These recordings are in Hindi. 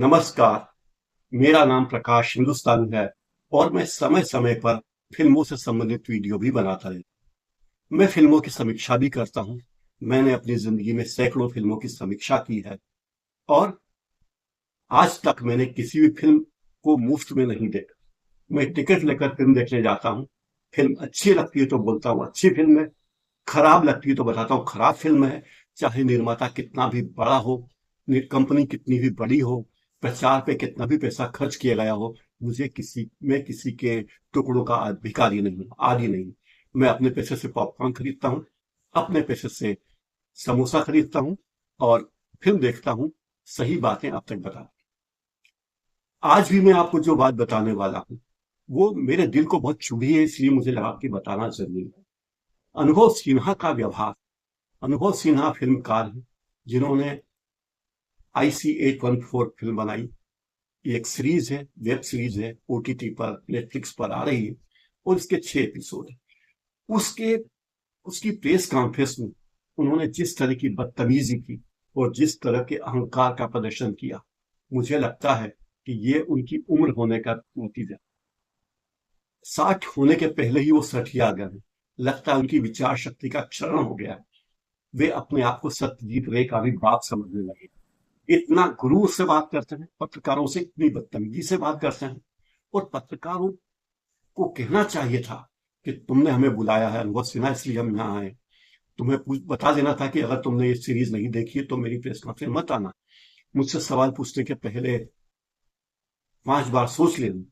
नमस्कार। मेरा नाम प्रकाश हिंदुस्तानी है और मैं समय समय पर फिल्मों से संबंधित वीडियो भी बनाता रहता हूँ। मैं फिल्मों की समीक्षा भी करता हूँ। मैंने अपनी जिंदगी में सैकड़ों फिल्मों की समीक्षा की है और आज तक मैंने किसी भी फिल्म को मुफ्त में नहीं देखा। मैं टिकट लेकर फिल्म देखने जाता हूँ। फिल्म अच्छी लगती है तो बोलता हूँ अच्छी फिल्म है, खराब लगती है तो बताता हूँ खराब फिल्म है। चाहे निर्माता कितना भी बड़ा हो, कंपनी कितनी भी बड़ी हो, प्रचार पे कितना भी पैसा खर्च किया गया हो, मैं किसी के टुकड़ों का भिखारी नहीं हूँ, आदी नहीं हूँ। मैं अपने पैसे से पॉपकॉर्न खरीदता हूँ, अपने पैसे से समोसा खरीदता हूँ और फिल्म देखता हूँ। सही बातें अब तक बता। आज भी मैं आपको जो बात बताने वाला हूँ वो मेरे दिल को बहुत चुभी है, इसलिए मुझे लगा कि बताना जरूरी है। अनुभव सिन्हा का व्यवहार। अनुभव सिन्हा फिल्मकार हैं जिन्होंने IC-814 फिल्म बनाई। ये एक सीरीज है, वेब सीरीज है, OTT पर, नेटफ्लिक्स पर आ रही है और इसके 6 एपिसोड है। उसके उसकी प्रेस कॉन्फ्रेंस में उन्होंने जिस तरह की बदतमीजी की और जिस तरह के अहंकार का प्रदर्शन किया, मुझे लगता है कि ये उनकी उम्र होने का नतीजा। 60 होने के पहले ही वो सठिया गए हैं। लगता है उनकी विचार शक्ति का क्षरण हो गया है। वे अपने आप को सत्यजीत रे का भी बाप समझने लगे। इतना गुरूर से बात करते हैं, पत्रकारों से इतनी बदतमीजी से बात करते हैं। और पत्रकारों को कहना चाहिए था कि तुमने हमें बुलाया है अनुभव सिन्हा, इसलिए हम यहाँ आए। तुम्हें बता देना था कि अगर तुमने ये सीरीज नहीं देखी है तो मेरी प्रेस कॉन्फ्रेंस मत आना। मुझसे सवाल पूछने के पहले 5 बार सोच लेना।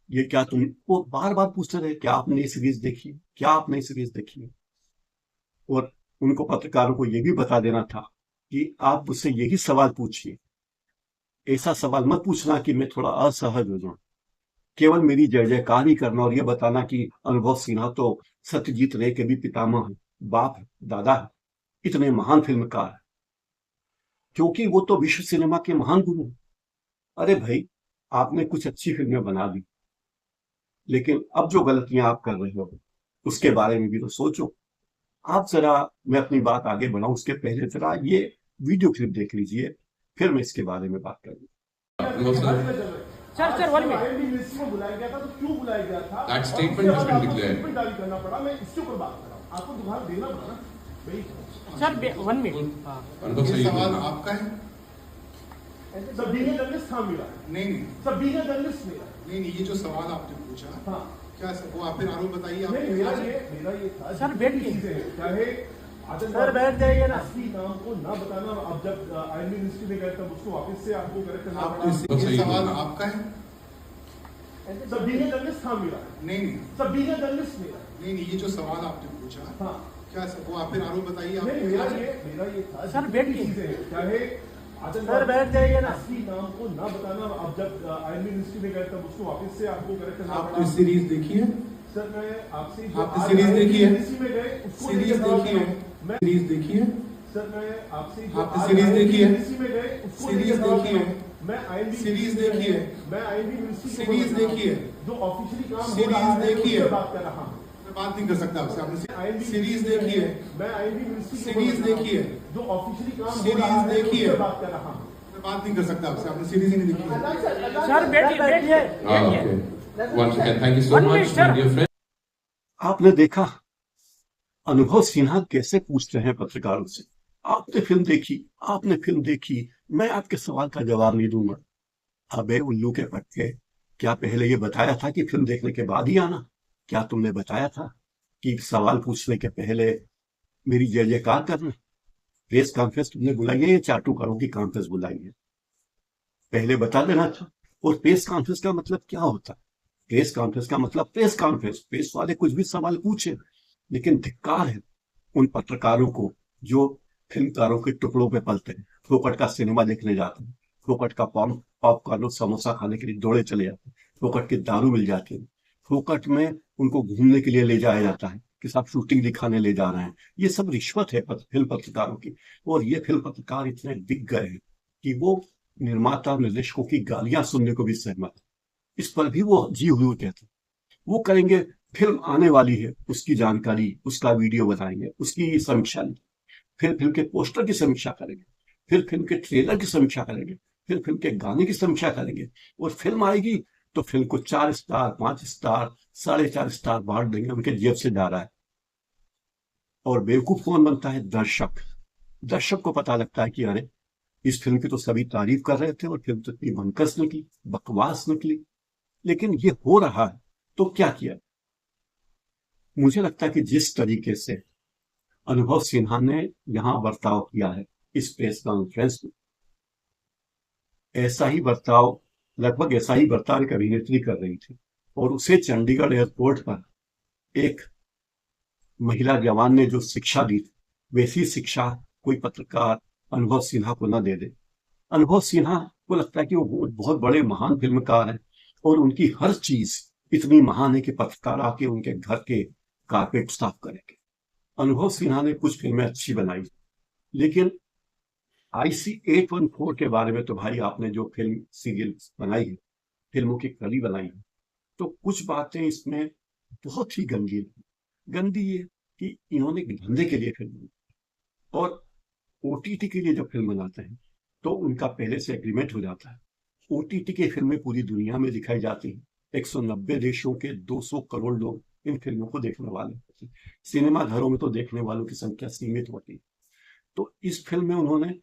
ये क्या तुम, वो बार बार पूछते रहे क्या आपने ये सीरीज देखी, क्या आपने ये सीरीज देखी। और उनको, पत्रकारों को ये भी बता देना था कि आप मुझसे यही सवाल पूछिए, ऐसा सवाल मत पूछना कि मैं थोड़ा असहज हो जाऊं। केवल मेरी जय जयकार ही करना और ये बताना कि अनुभव सिन्हा तो सत्यजीत रे के भी पितामह है, बाप है, दादा है, इतने महान फिल्मकार है, क्योंकि वो तो विश्व सिनेमा के महान गुरु हैं। अरे भाई, आपने कुछ अच्छी फिल्में बना दी, लेकिन अब जो गलतियां आप कर रहे हो उसके बारे में भी तो सोचो। आप जरा, मैं अपनी बात आगे बढ़ाऊं उसके पहले जरा ये वीडियो क्लिप देख लीजिए, फिर मैं इसके बारे में बात करूंगा। Sir sir one minute. Ministry में बुलाया गया था तो क्यों बुलाया गया था? That statement has been declared. Statement जारी करना पड़ा। मैं इसके ऊपर बात कर रहा हूँ, आपको दोबारा देना पड़ा ना भाई। Sir one minute. अनुभव ये सही सवाल बोला। आपका है? सब बीने जर्नलिस्ट था मेरा, नहीं सब बीने जर्नलिस्ट मेरा। नहीं, ये जो सवाल आपने पूछा, हाँ, क्या वो आप फिर आरोप बताइए। नहीं, मेरा ये था। सर, बैठ के। चाहे सर बैठ जाइए ना। असली नाम को ना बताना। अब जब आईएन मिनिस्ट्री में गए तब उसको वापस से आपको करेक्ट करना आप पड़ा। ये सवाल आपका है? सब बीने जर्नलिस्ट था मेरा, नहीं सब बीने जर्नलिस्ट मेरा। नहीं, ये जो सवाल आपने पूछा, हाँ, क्या वो आप फिर आरोप बताइए। नहीं, मेरा ये था। सर, बैठ के। चाहे सर बैठ जाइए ना। असली नाम को ना बताना। अब जब आईएन मिनिस्ट्री में गए तब उसको वापस से आपको करेक्ट करना आपने पड़ा। सीरीज देखी है? सर, मैं आपसे आपने सीरीज देखी है? में गए उसको सीरीज देखी है? मैं सीरीज देखी है? सर, मैं आपसे आपने सीरीज देखी है? में गए उसको सीरीज देखी है? मैं आईएनबी सीरीज देखी है? मैं आईएनबी मिनिस्ट्री सीरीज देखी है? जो ऑफिशियली काम हो सीरीज रहा है देखी है? उससे बात कर रहा हूँ। मैं बात नहीं कर सकता आपसे। आपने आईएनबी सीरीज देखी है? मैं आईएनबी मिनिस्ट्री सीरीज देखी है? जो ऑफिशियली काम हो सीरीज रहा है देखी है? उससे बात कर रहा हूँ। मैं बात नहीं कर सकता आपसे। आपने सीरीज ही नहीं देखी है। सर बैठिए। Okay. Once again, thank you so One much, minute, my sir. dear friend. आपने देखा अनुभव सिन्हा कैसे पूछते हैं पत्रकारों से, आपने फिल्म देखी, आपने फिल्म देखी, मैं आपके सवाल का जवाब नहीं दूंगा। अबे उल्लू के पट्टे, क्या पहले ये बताया था कि फिल्म देखने के बाद ही आना? क्या तुमने बताया था कि सवाल पूछने के पहले मेरी जय जयकार करना? प्रेस कॉन्फ्रेंस तुमने बुलाई है या चाटू करो की कॉन्फ्रेंस बुलाई है? पहले बता देना था। और प्रेस कॉन्फ्रेंस का मतलब क्या होता है? प्रेस कॉन्फ्रेंस का मतलब प्रेस कॉन्फ्रेंस, प्रेस वाले कुछ भी सवाल पूछे। लेकिन धिक्कार है उन पत्रकारों को जो फिल्मकारों के टुकड़ों पे पलते हैं, फोकट का सिनेमा देखने जाते हैं, फोकट का पॉपकॉर्न और समोसा खाने के लिए दौड़े चले जाते हैं, फोकट की दारू मिल जाती है, फोकट में उनको घूमने के लिए ले जाया जाता है कि साहब शूटिंग दिखाने ले जा रहे हैं। ये सब रिश्वत है फिल्म पत्रकारों की। और ये फिल्म पत्रकार इतने बिक गए हैं कि वो निर्माता और निर्देशकों की गालियां सुनने को भी सहमत है। इस पर भी वो जी हुए कहते हैं। वो करेंगे, फिल्म आने वाली है उसकी जानकारी, उसका वीडियो बनाएंगे, उसकी समीक्षा लेंगे, फिर फिल्म के पोस्टर की समीक्षा करेंगे, फिर फिल्म के ट्रेलर की समीक्षा करेंगे, फिर फिल्म के गाने की समीक्षा करेंगे, और फिल्म आएगी तो फिल्म को 4 स्टार, 5 स्टार, 4.5 स्टार बांट देंगे, उनके जेब से जा रहा है। और बेवकूफ कौन बनता है? दर्शक। दर्शक को पता लगता है कि अरे इस फिल्म की तो सभी तारीफ कर रहे थे और फिल्म तो इतनी बनकस निकली, बकवास निकली। लेकिन ये हो रहा है तो क्या किया? मुझे लगता है कि जिस तरीके से अनुभव सिन्हा ने यहां बर्ताव किया है इस प्रेस कॉन्फ्रेंस में, ऐसा ही बर्ताव, लगभग ऐसा ही बर्ताव एक अभिनेत्री कर रही थी, और उसे चंडीगढ़ एयरपोर्ट पर एक महिला जवान ने जो शिक्षा दी थी, वैसी शिक्षा कोई पत्रकार अनुभव सिन्हा को न दे दे। अनुभव सिन्हा को लगता है कि वो बहुत बड़े महान फिल्मकार हैं और उनकी हर चीज इतनी महान है कि पत्रकार आके उनके घर के कारपेट साफ करेंगे। अनुभव सिन्हा ने कुछ फिल्में अच्छी बनाई, लेकिन IC 814 के बारे में तो भाई आपने जो फिल्म सीरियल बनाई है, फिल्मों की कड़ी बनाई है, तो कुछ बातें इसमें बहुत ही गंदी है। गंदी ये कि इन्होंने धंधे के लिए फिल्म बनाई, और OTT के लिए जब फिल्म बनाते हैं तो उनका पहले से एग्रीमेंट हो जाता है। OTT की फिल्में पूरी दुनिया में दिखाई जाती हैं, 190 देशों के 200 करोड़ लोग इन फिल्मों को देखने वाले होते हैं। सिनेमा घरों में तो देखने वालों की संख्या सीमित होती है। तो इस फिल्म में उन्होंने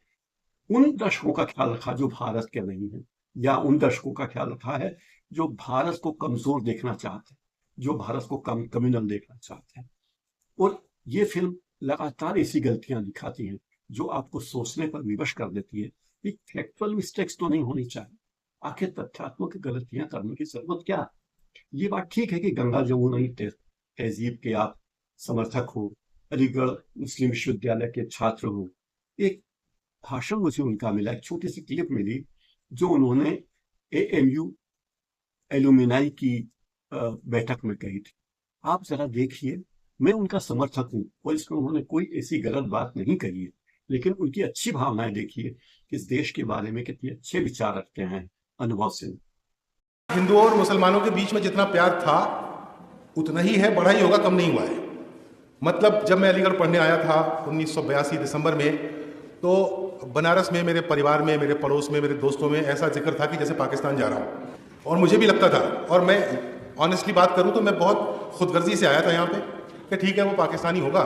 उन दर्शकों का ख्याल रखा जो भारत के नहीं है, या उन दर्शकों का ख्याल रखा है जो भारत को कमजोर देखना चाहते हैं, जो भारत को कम्युनल देखना चाहते हैं। और ये फिल्म लगातार ऐसी गलतियां दिखाती हैं जो आपको सोचने पर विवश कर देती है कि फैक्चुअल मिस्टेक्स तो नहीं होनी चाहिए, आखिर तथ्यात्मक गलतियां करने की जरूरत क्या? ये बात ठीक है कि गंगा जमुना तहजीब के आप समर्थक हो, अलीगढ़ मुस्लिम विश्वविद्यालय के छात्र हो। एक भाषण मुझे उनका मिला, एक छोटी सी क्लिप मिली जो उन्होंने AMU एलुमिनाई की बैठक में कही थी। आप जरा देखिए, मैं उनका समर्थक हूं और इसमें उन्होंने कोई ऐसी गलत बात नहीं कही है, लेकिन उनकी अच्छी भावनाएं देखिए, इस देश के बारे में कितने अच्छे विचार रखते हैं अनुभव सिंह। हिंदुओं और मुसलमानों के बीच में जितना प्यार था उतना ही है, बढ़ा ही होगा, कम नहीं हुआ है। मतलब जब मैं अलीगढ़ पढ़ने आया था 1982 दिसंबर में, तो बनारस में मेरे परिवार में, मेरे पड़ोस में, मेरे दोस्तों में ऐसा जिक्र था कि जैसे पाकिस्तान जा रहा हूँ, और मुझे भी लगता था। और मैं ऑनेस्टली बात करूँ तो मैं बहुत खुदगर्जी से आया था यहाँ पे कि ठीक है वो पाकिस्तानी होगा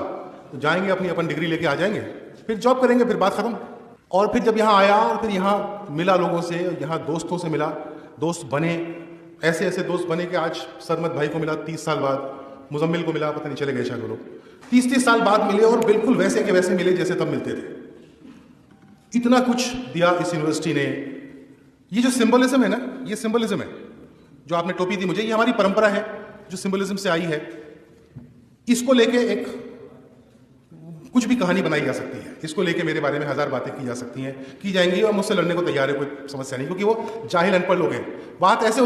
तो जाएंगे, अपनी अपन डिग्री लेके आ जाएंगे, फिर जॉब करेंगे, फिर बात खत्म। और फिर जब यहाँ आया और फिर यहाँ मिला लोगों से, यहाँ दोस्तों से मिला, दोस्त बने, ऐसे ऐसे दोस्त बने कि आज सरमत भाई को मिला 30 साल बाद, मुजम्मिल को मिला, पता नहीं चले गए शायद वो लोग, 30 साल बाद मिले, और बिल्कुल वैसे के वैसे मिले जैसे तब मिलते थे। इतना कुछ दिया इस यूनिवर्सिटी ने। ये जो सिंबलिज्म है ना, ये सिंबलिज्म है जो आपने टोपी दी मुझे, ये हमारी परंपरा है जो सिंबलिज्म से आई है। इसको लेके एक कुछ भी कहानी बनाई जा सकती है, इसको लेके मेरे बारे में 1000 बातें की जा सकती हैं, की जाएंगी, और मुझसे लड़ने को तैयार है, कोई समस्या नहीं, क्योंकि वो जाहिल अनपढ़ लोग हैं। बात ऐसे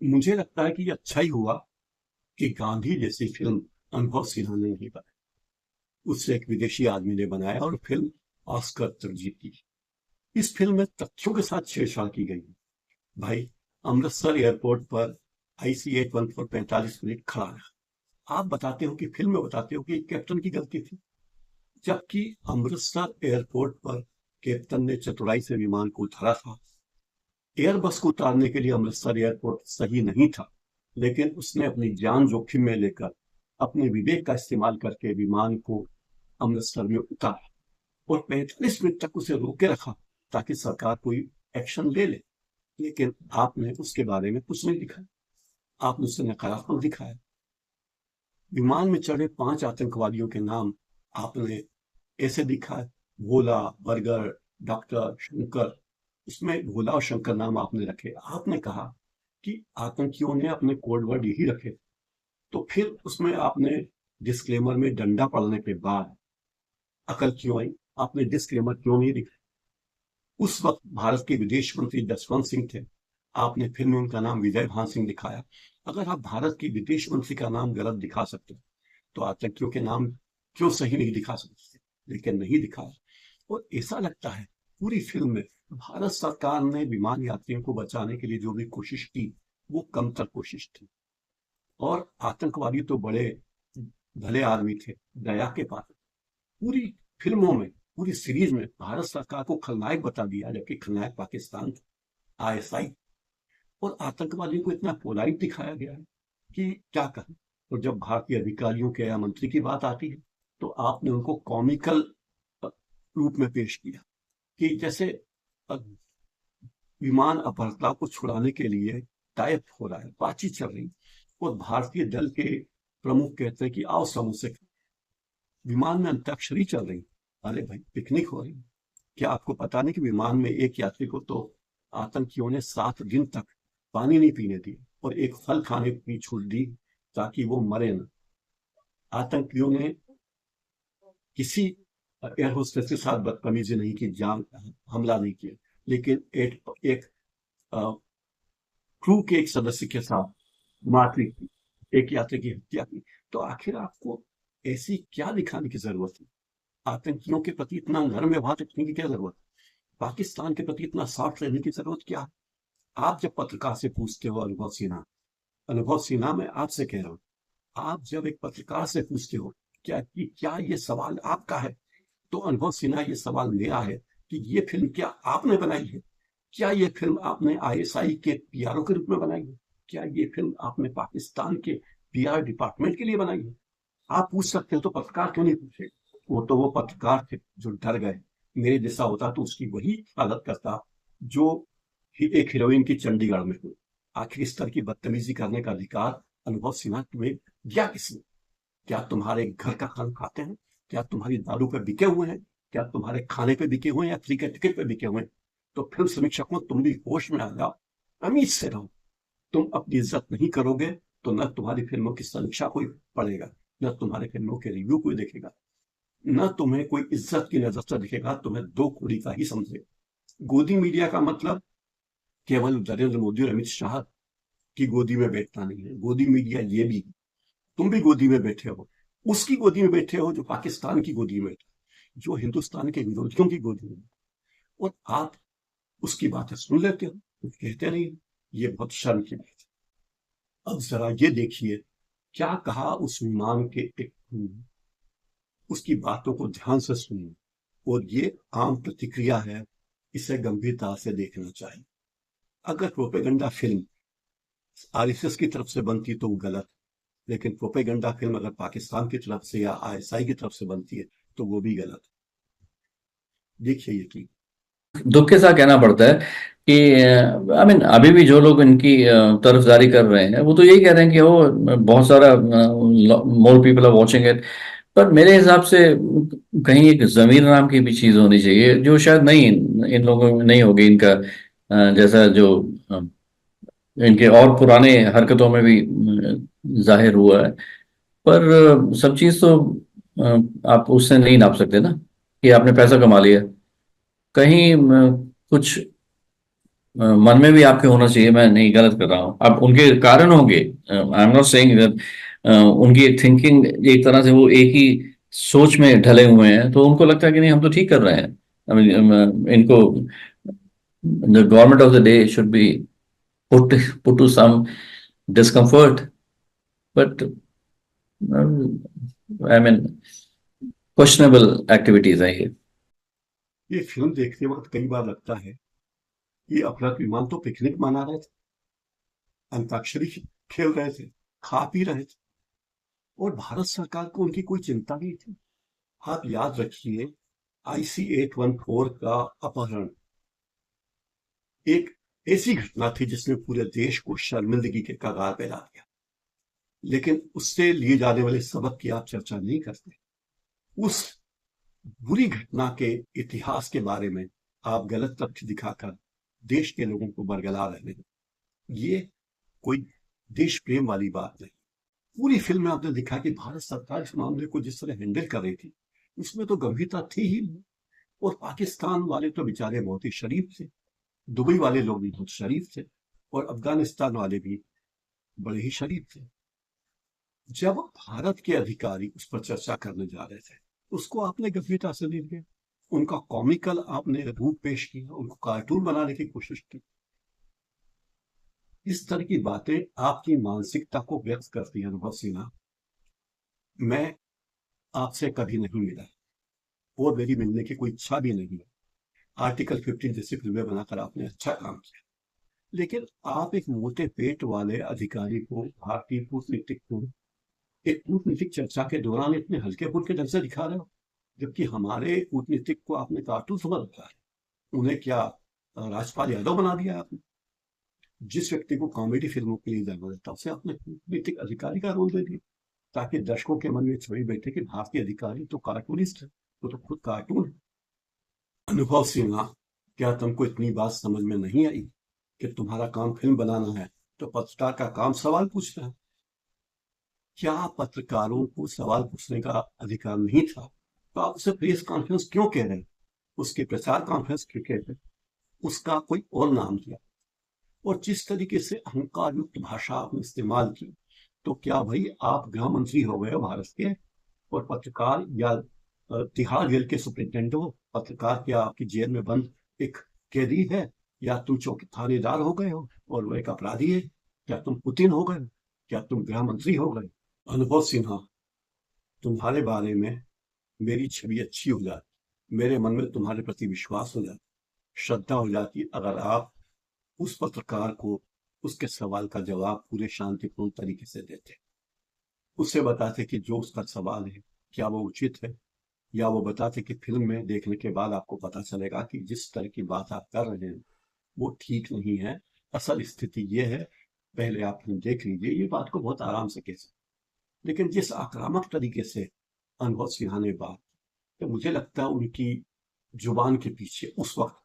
मुझे लगता है कि ये अच्छा ही हुआ कि गांधी जैसी फिल्म अनुभव सिन्हा ने नहीं बनाई, उससे एक विदेशी आदमी ने बनाया और फिल्म ऑस्कर तक जीती। इस फिल्म में तथ्यों के साथ छेड़छाड़ की गई। भाई, अमृतसर एयरपोर्ट पर IC 814 45 मिनट खड़ा रहा। आप बताते हो कि फिल्म में बताते हो कि कैप्टन की गलती थी, जबकि अमृतसर एयरपोर्ट पर कैप्टन ने चतुराई से विमान को उतारा था। एयरबस को उतारने के लिए अमृतसर एयरपोर्ट सही नहीं था, लेकिन उसने अपनी जान जोखिम में लेकर अपने विवेक का इस्तेमाल करके विमान को अमृतसर में उतारा और 45 मिनट तक उसे रोके रखा ताकि सरकार कोई एक्शन ले ले। लेकिन आपने उसके बारे में कुछ नहीं दिखाया, आपने उससे नकारात्मक दिखाया। विमान में चढ़े 5 आतंकवादियों के नाम आपने ऐसे दिखाए, भोला, बर्गर, डॉक्टर, शंकर। उसमें भोला और शंकर नाम आपने रखे। आपने कहा कि आतंकियों ने अपने कोड वर्ड यही रखे, तो फिर उसमें आपने डिस्क्लेमर में डंडा पड़ने के बाद अकल क्यों आई? आपने डिस्क्लेमर क्यों नहीं दिखाया? उस वक्त भारत के विदेश मंत्री जसवंत सिंह थे, आपने फिल्म में उनका नाम विजय भान सिंह दिखाया। अगर आप भारत के विदेश मंत्री का नाम गलत दिखा सकते तो आतंकियों के नाम क्यों सही नहीं दिखा सकते? लेकिन नहीं दिखाया। और ऐसा लगता है पूरी फिल्म में भारत सरकार ने विमान यात्रियों को बचाने के लिए जो भी कोशिश की वो कमतर कोशिश थी। और आतंकवादी तो बड़े भले आदमी थे, दया के पात्र। पूरी फिल्मों में, पूरी सीरीज में भारत सरकार को खलनायक बता दिया, जबकि खलनायक पाकिस्तान था। ISI और आतंकवादियों को इतना पोलाइट दिखाया गया है कि क्या कहें। और जब भारतीय अधिकारियों के या मंत्री की बात आती है तो आपने उनको कॉमिकल रूप में पेश किया कि जैसे विमान अपहर्ता को छुड़ाने के लिए टाइप हो रहा है, बातचीत चल रही और भारतीय दल के प्रमुख कहते हैं कि आओ समूह से विमान में अंताक्षरी चल रही। अरे भाई पिकनिक हो रही, क्या आपको पता नहीं कि विमान में एक यात्री को तो आतंकियों ने 7 दिन तक पानी नहीं पीने दिए और एक फल खाने की छूट दी ताकि वो मरे न। आतंकियों ने किसी एयर होस्टेस के साथ बदतमीजी नहीं की, जान हमला नहीं किया, लेकिन एक क्रू के एक सदस्य के साथ मारपीट की, एक यात्री की हत्या की। तो आखिर आपको ऐसी क्या दिखाने की जरूरत है? आतंकियों के प्रति इतना नरम व्यवहार रखने की क्या जरूरत है? पाकिस्तान के प्रति इतना सॉफ्ट रहने की जरूरत क्या है? आप जब पत्रकार से पूछते हो, अनुभव सिन्हा मैं आपसे कह रहा हूं, आप जब एक पत्रकार से पूछते हो क्या ये सवाल आपका है, तो अनुभव सिन्हा ये सवाल मेरा है कि ये फिल्म क्या आपने बनाई है? क्या ये फिल्म आपने ISI के PRO के रूप में बनाई है? क्या ये फिल्म आपने पाकिस्तान के PR डिपार्टमेंट के लिए बनाई है? आप पूछ सकते हो तो पत्रकार क्यों नहीं पूछे? वो पत्रकार थे जो डर गए। मेरे जैसा होता तो उसकी वही हालत करता जो एक हीरोइन की चंडीगढ़ में हुई। आखिर इस तरह की बदतमीजी करने का अधिकार अनुभव सिन्हा तुम्हें दिया किसने? क्या तुम्हारे घर का खाना खाते हैं? क्या तुम्हारी दारू पे बिके हुए हैं? क्या तुम्हारे खाने पे बिके हुए हैं या फ्री के टिकट पे बिके हुए हैं? तो फिल्म समीक्षकों तुम भी होश में आ जाओ, अमीर से रहो। तुम अपनी इज्जत नहीं करोगे तो न तुम्हारी फिल्मों की समीक्षा कोई पढ़ेगा, न तुम्हारे फिल्मों के रिव्यू कोई देखेगा, न तुम्हें कोई इज्जत की नजर से दिखेगा, तुम्हें दो कौड़ी का ही समझेगा। गोदी मीडिया का मतलब केवल नरेंद्र मोदी और अमित शाह की गोदी में बैठना नहीं है। गोदी मीडिया ये भी, तुम भी गोदी में बैठे हो, उसकी गोदी में बैठे हो जो पाकिस्तान की गोदी में बैठे, जो हिंदुस्तान के विरोधियों की गोदी में, और आप उसकी बातें सुन लेते हो, कुछ कहते नहीं। ये बहुत शर्म की बात है। अब जरा ये देखिए क्या कहा उस विमान के एक crew ने। उसकी बातों को ध्यान से सुनिए और ये आम प्रतिक्रिया है, इसे गंभीरता से देखना चाहिए। अगर प्रोपेगेंडा फिल्म RSS की तरफ से बनती तो वो गलत, लेकिन प्रोपेगेंडा फिल्म अगर पाकिस्तान की तरफ से या ISI की तरफ से बनती है तो वो भी गलत। देखिए ये क्लिप। दुख के साथ कहना पड़ता है कि आई मीन अभी भी जो लोग इनकी तरफदारी कर रहे हैं वो तो यही कह रहे हैं कि वो बहुत सारा more people are watching it. पर मेरे हिसाब से कहीं एक ज़मीर नाम की भी चीज़ होनी चाहिए जो शायद नहीं इन लोगों में नहीं होगी। इनका जैसा जो इनके और पुराने हरकतों में भी जाहिर हुआ है। पर सब चीज़ तो आप उससे नहीं नाप सकते ना कि आपने पैसा कमा लिया। कहीं कुछ मन में भी आपके होना चाहिए, मैं नहीं गलत कर रहा हूँ। अब उनके कारण होंगे, I am not saying that उनकी थिंकिंग एक तरह से वो एक ही सोच में ढले हुए हैं, तो उनको लगता है कि नहीं हम तो ठीक कर रहे हैं। I mean, इनको the government of the day should be put to some discomfort, but I mean questionable activities है ये। ये फिल्म देखते वक्त कई बार लगता है ये अपराध विमान तो पिकनिक मना रहे थे, अंताक्षरी खेल रहे थे, खा पी रहे थे, और भारत सरकार को उनकी कोई चिंता नहीं थी। आप याद रखिए IC-814 का अपहरण एक ऐसी घटना थी जिसने पूरे देश को शर्मिंदगी के कगार पे ला दिया, लेकिन उससे लिए जाने वाले सबक की आप चर्चा नहीं करते। उस बुरी घटना के इतिहास के बारे में आप गलत तथ्य दिखाकर देश के लोगों को बरगला रहे हैं। ये कोई देश प्रेम वाली बात नहीं। पूरी फिल्म में आपने दिखा कि भारत सरकार इस मामले को जिस तरह हैंडल कर रही थी उसमें तो गंभीरता थी ही नहीं। और पाकिस्तान वाले तो बेचारे बहुत ही शरीफ थे, दुबई वाले लोग भी बहुत शरीफ थे, और अफगानिस्तान वाले भी बड़े ही शरीफ थे। जब भारत के अधिकारी उस पर चर्चा करने जा रहे थे उसको आपने गंभीरता से नहीं लिया, उनका कॉमिकल आपने रूप पेश किया, उनको कार्टून बनाने की कोशिश की। इस तरह की बातें आपकी मानसिकता को व्यक्त करती है अनुभव सिन्हा। मैं आपसे कभी नहीं मिला और मेरी मिलने की कोई इच्छा भी नहीं है। आर्टिकल 15 जैसी फिल्में बनाकर आपने अच्छा काम किया, लेकिन आप एक मोटे पेट वाले अधिकारी को, भारतीय कूटनीतिक को, एक कूटनीतिक चर्चा के दौरान इतने हल्के फुल्के ढंग से दिखा रहे हो, जबकि हमारे कूटनीतिक को आपने कार्टून समझ रखा है। उन्हें क्या राजपाल यादव बना दिया आपने? जिस व्यक्ति को कॉमेडी फिल्मों के लिए जाना जाता है उसे आपने कूटनीतिक अधिकारी का रोल दे दिया, ताकि दर्शकों के मन में छवि बैठे कि भारतीय अधिकारी तो कार्टूनिस्ट है, वो तो खुद कार्टून है। अनुभव सिन्हा, क्या तुमको इतनी बात समझ में नहीं आई कि तुम्हारा काम फिल्म बनाना है तो पत्रकार का काम सवाल पूछना है? क्या पत्रकारों को सवाल पूछने का अधिकार नहीं था तो आप उसे प्रेस कॉन्फ्रेंस क्यों कह रहे हैं? उसके प्रचार कॉन्फ्रेंस क्यों कहते हैं? उसका कोई और नाम दिया। और जिस तरीके से अहंकार युक्त भाषा आपने इस्तेमाल की, तो क्या भाई आप गृह मंत्री हो गए हो भारत के, और पत्रकार या तिहाड़ जेल के सुप्रिंटेंडेंट हो? पत्रकार क्या आपकी जेल में बंद एक कैदी है, या तुम चौकी थानेदार हो गए हो और वो एक अपराधी है? क्या तुम पुतिन हो गए? क्या तुम गृह मंत्री हो गए? अनुभव सिन्हा, तुम्हारे बारे में मेरी छवि अच्छी हो जाती, मेरे मन में तुम्हारे प्रति विश्वास हो जाता, श्रद्धा हो जाती, अगर आप उस पत्रकार को उसके सवाल का जवाब पूरे शांतिपूर्ण तरीके से देते, उससे बताते कि जो उसका सवाल है क्या वो उचित है, या वो बताते कि फिल्म में देखने के बाद आपको पता चलेगा कि जिस तरह की बात आप कर रहे हैं वो ठीक नहीं है, असल स्थिति ये है, पहले आप फिल्म देख लीजिए। ये बात को बहुत आराम से कह सकते। लेकिन जिस आक्रामक तरीके से अनुभव सिन्हा ने बात, तो मुझे लगता है उनकी जुबान के पीछे उस वक्त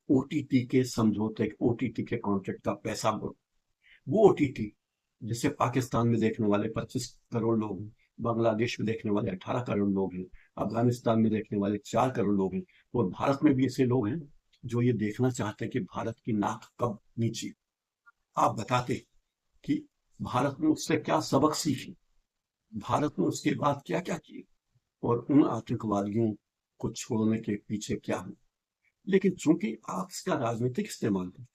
ओटीटी के समझौते, ओटीटी के कॉन्ट्रैक्ट का पैसा बढ़, वो ओटीटी जिसे पाकिस्तान में देखने वाले 25 करोड़ लोग हैं, बांग्लादेश में देखने वाले 18 करोड़ लोग हैं, अफगानिस्तान में देखने वाले 4 करोड़ लोग हैं, और भारत में भी ऐसे लोग हैं जो ये देखना चाहते हैं कि भारत की नाक कब नीचे। आप बताते कि भारत ने उससे क्या सबक सीखी, भारत ने उसके बाद क्या क्या किए, और उन आतंकवादियों को छोड़ने के पीछे क्या हुआ। लेकिन चूंकि आप इसका राजनीतिक इस्तेमाल करते,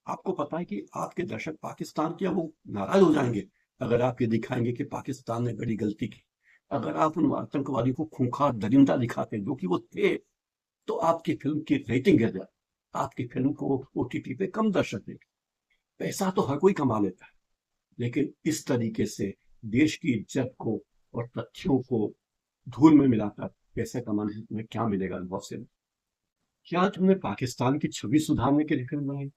आपको पता है कि आपके दर्शक पाकिस्तान के वो नाराज हो जाएंगे अगर आप ये दिखाएंगे कि पाकिस्तान ने बड़ी गलती की। अगर आप उन आतंकवादी को खूंखार दरिंदा दिखाते जो कि वो थे, तो आपकी फिल्म की रेटिंग गिर जाए, आपकी फिल्म को ओटीटी पे कम दर्शक देखे। पैसा तो हर कोई कमा लेता है, लेकिन इस तरीके से देश की इज्जत को और तथ्यों को धूल में मिलाकर पैसे कमाने में क्या मिलेगा? बहुत से क्या तुमने पाकिस्तान की छवि सुधारने के लिए फिल्म बनाई?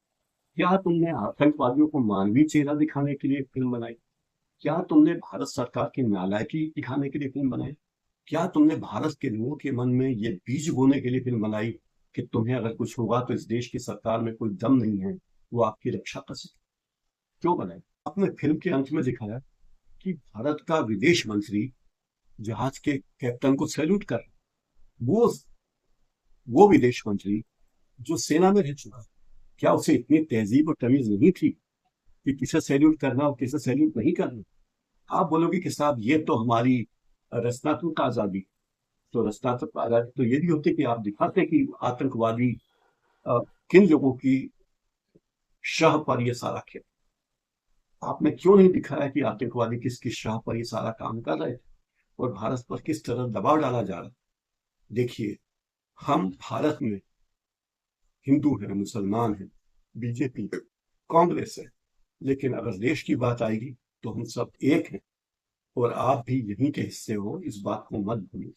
क्या तुमने आतंकवादियों को मानवीय चेहरा दिखाने के लिए फिल्म बनाई? क्या तुमने भारत सरकार की नालायकी दिखाने के लिए फिल्म बनाई? क्या तुमने भारत के लोगों के मन में ये बीज बोने के लिए फिल्म बनाई कि तुम्हें अगर कुछ होगा तो इस देश की सरकार में कोई दम नहीं है, वो आपकी रक्षा कर सके? क्यों बनाई? आपने फिल्म के अंत में दिखाया कि भारत का विदेश मंत्री जहाज के कैप्टन को सैल्यूट कर, वो विदेश मंत्री जो सेना में रह चुका, क्या उसे इतनी तहजीब और तमीज नहीं थी कि किसे सैल्यूट करना और किसे सैल्यूट नहीं करना? आप बोलोगे कि साहब ये तो हमारी रचनात्मक आजादी, तो रचनात्मक आजादी तो ये भी होती कि आप दिखाते कि आतंकवादी किन लोगों की शाह पर ये सारा खेल। आपने क्यों नहीं दिखाया कि आतंकवादी किसकी शाह पर ये सारा काम कर रहे थे और भारत पर किस तरह दबाव डाला जा रहा? देखिए, हम भारत में हिंदू हैं, मुसलमान हैं, बीजेपी, कांग्रेस है, लेकिन अगर देश की बात आएगी तो हम सब एक हैं, और आप भी यहीं के हिस्से हो, इस बात को मत भूलिए।